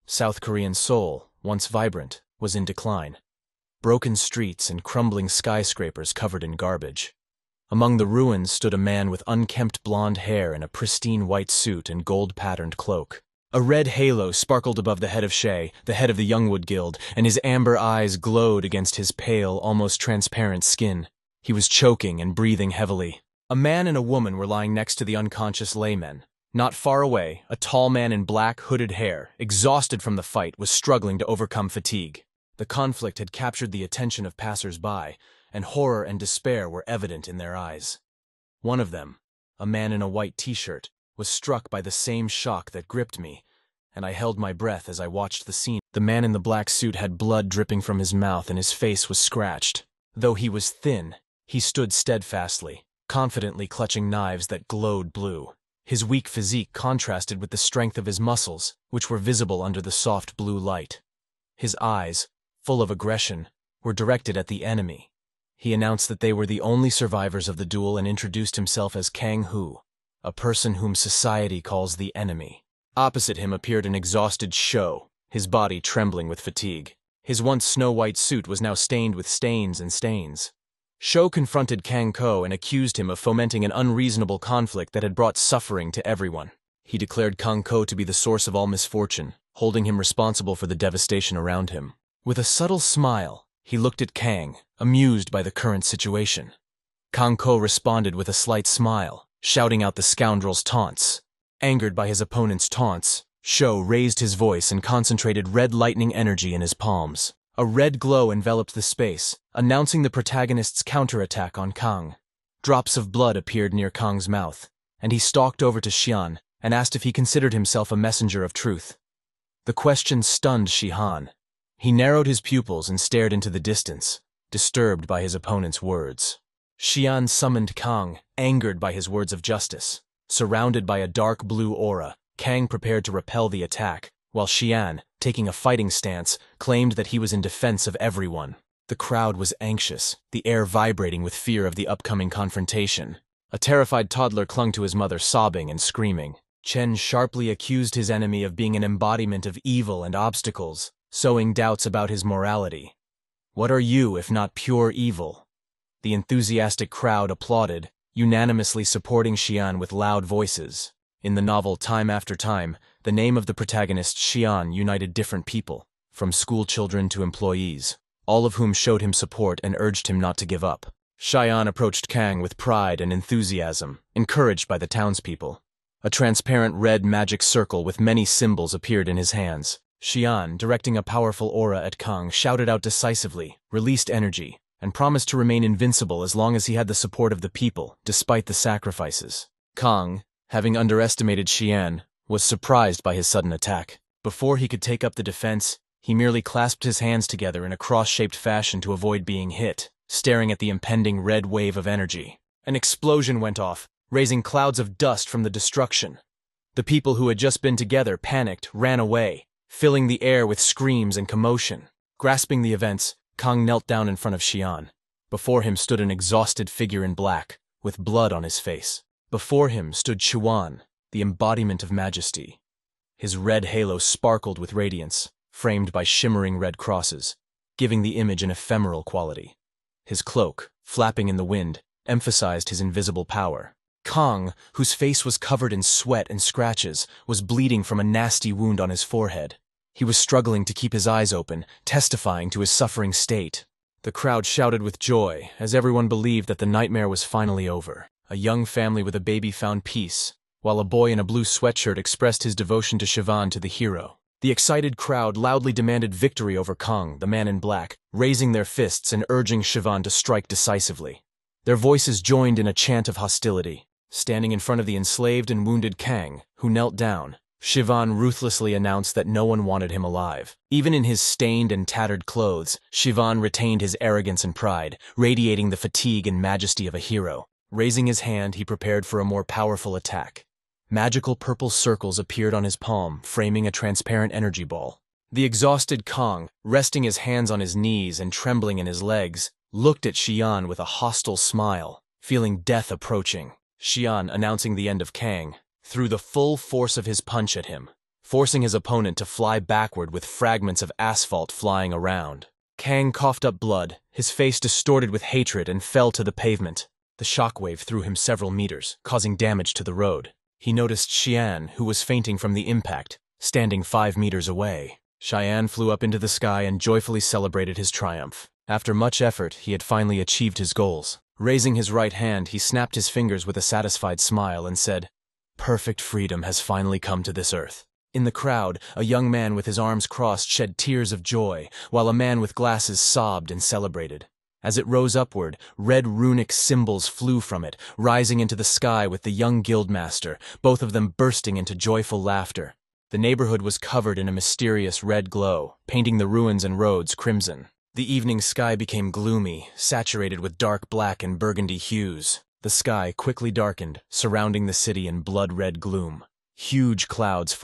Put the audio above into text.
South Korean Seoul, once vibrant, was in decline. Broken streets and crumbling skyscrapers covered in garbage. Among the ruins stood a man with unkempt blonde hair in a pristine white suit and gold-patterned cloak. A red halo sparkled above the head of Shea, the head of the Youngwood Guild, and his amber eyes glowed against his pale, almost transparent skin. He was choking and breathing heavily. A man and a woman were lying next to the unconscious laymen. Not far away, a tall man in black, hooded hair, exhausted from the fight, was struggling to overcome fatigue. The conflict had captured the attention of passers-by, and horror and despair were evident in their eyes. One of them, a man in a white t-shirt, was struck by the same shock that gripped me, and I held my breath as I watched the scene. The man in the black suit had blood dripping from his mouth and his face was scratched. Though he was thin, he stood steadfastly, confidently clutching knives that glowed blue. His weak physique contrasted with the strength of his muscles, which were visible under the soft blue light. His eyes, full of aggression, were directed at the enemy. He announced that they were the only survivors of the duel and introduced himself as Kang Hu, a person whom society calls the enemy. Opposite him appeared an exhausted Shou, his body trembling with fatigue. His once snow-white suit was now stained with stains and stains. Shou confronted Kang Ko and accused him of fomenting an unreasonable conflict that had brought suffering to everyone. He declared Kang Ko to be the source of all misfortune, holding him responsible for the devastation around him. With a subtle smile, he looked at Kang, amused by the current situation. Kang Ko responded with a slight smile, shouting out the scoundrel's taunts. Angered by his opponent's taunts, Shou raised his voice and concentrated red lightning energy in his palms. A red glow enveloped the space, announcing the protagonist's counterattack on Kang. Drops of blood appeared near Kang's mouth, and he stalked over to Xian and asked if he considered himself a messenger of truth. The question stunned Shihan. He narrowed his pupils and stared into the distance, disturbed by his opponent's words. Xian summoned Kang, angered by his words of justice. Surrounded by a dark blue aura, Kang prepared to repel the attack, while Xian, taking a fighting stance, claimed that he was in defense of everyone. The crowd was anxious, the air vibrating with fear of the upcoming confrontation. A terrified toddler clung to his mother, sobbing and screaming. Chen sharply accused his enemy of being an embodiment of evil and obstacles, sowing doubts about his morality. "What are you if not pure evil?" The enthusiastic crowd applauded, unanimously supporting Xian with loud voices. In the novel Time After Time, the name of the protagonist Xian united different people, from school children to employees, all of whom showed him support and urged him not to give up. Xian approached Kang with pride and enthusiasm, encouraged by the townspeople. A transparent red magic circle with many symbols appeared in his hands. Xian, directing a powerful aura at Kang, shouted out decisively, released energy, and promised to remain invincible as long as he had the support of the people, despite the sacrifices. Kang, having underestimated Xian, was surprised by his sudden attack. Before he could take up the defense, he merely clasped his hands together in a cross-shaped fashion to avoid being hit, staring at the impending red wave of energy. An explosion went off, raising clouds of dust from the destruction. The people who had just been together panicked, ran away, filling the air with screams and commotion. Grasping the events, Kang knelt down in front of Xian. Before him stood an exhausted figure in black, with blood on his face. Before him stood Chuan, the embodiment of majesty. His red halo sparkled with radiance, framed by shimmering red crosses, giving the image an ephemeral quality. His cloak, flapping in the wind, emphasized his invisible power. Kang, whose face was covered in sweat and scratches, was bleeding from a nasty wound on his forehead. He was struggling to keep his eyes open, testifying to his suffering state. The crowd shouted with joy, as everyone believed that the nightmare was finally over. A young family with a baby found peace, while a boy in a blue sweatshirt expressed his devotion to Siobhan, to the hero. The excited crowd loudly demanded victory over Kang, the man in black, raising their fists and urging Siobhan to strike decisively. Their voices joined in a chant of hostility. Standing in front of the enslaved and wounded Kang, who knelt down, Siobhan ruthlessly announced that no one wanted him alive. Even in his stained and tattered clothes, Siobhan retained his arrogance and pride, radiating the fatigue and majesty of a hero. Raising his hand, he prepared for a more powerful attack. Magical purple circles appeared on his palm, framing a transparent energy ball. The exhausted Kang, resting his hands on his knees and trembling in his legs, looked at Xian with a hostile smile, feeling death approaching. Xian, announcing the end of Kang, threw the full force of his punch at him. forcing his opponent to fly backward with fragments of asphalt flying around. Kang coughed up blood, his face distorted with hatred, and fell to the pavement. The shockwave threw him several meters, causing damage to the road. He noticed Xian, who was fainting from the impact, standing 5 meters away. Xian flew up into the sky and joyfully celebrated his triumph. After much effort, he had finally achieved his goals. Raising his right hand, he snapped his fingers with a satisfied smile and said, "Perfect freedom has finally come to this earth." In the crowd, a young man with his arms crossed shed tears of joy, while a man with glasses sobbed and celebrated. As it rose upward, red runic symbols flew from it, rising into the sky with the young guildmaster, both of them bursting into joyful laughter. The neighborhood was covered in a mysterious red glow, painting the ruins and roads crimson. The evening sky became gloomy, saturated with dark black and burgundy hues. The sky quickly darkened, surrounding the city in blood-red gloom. Huge clouds formed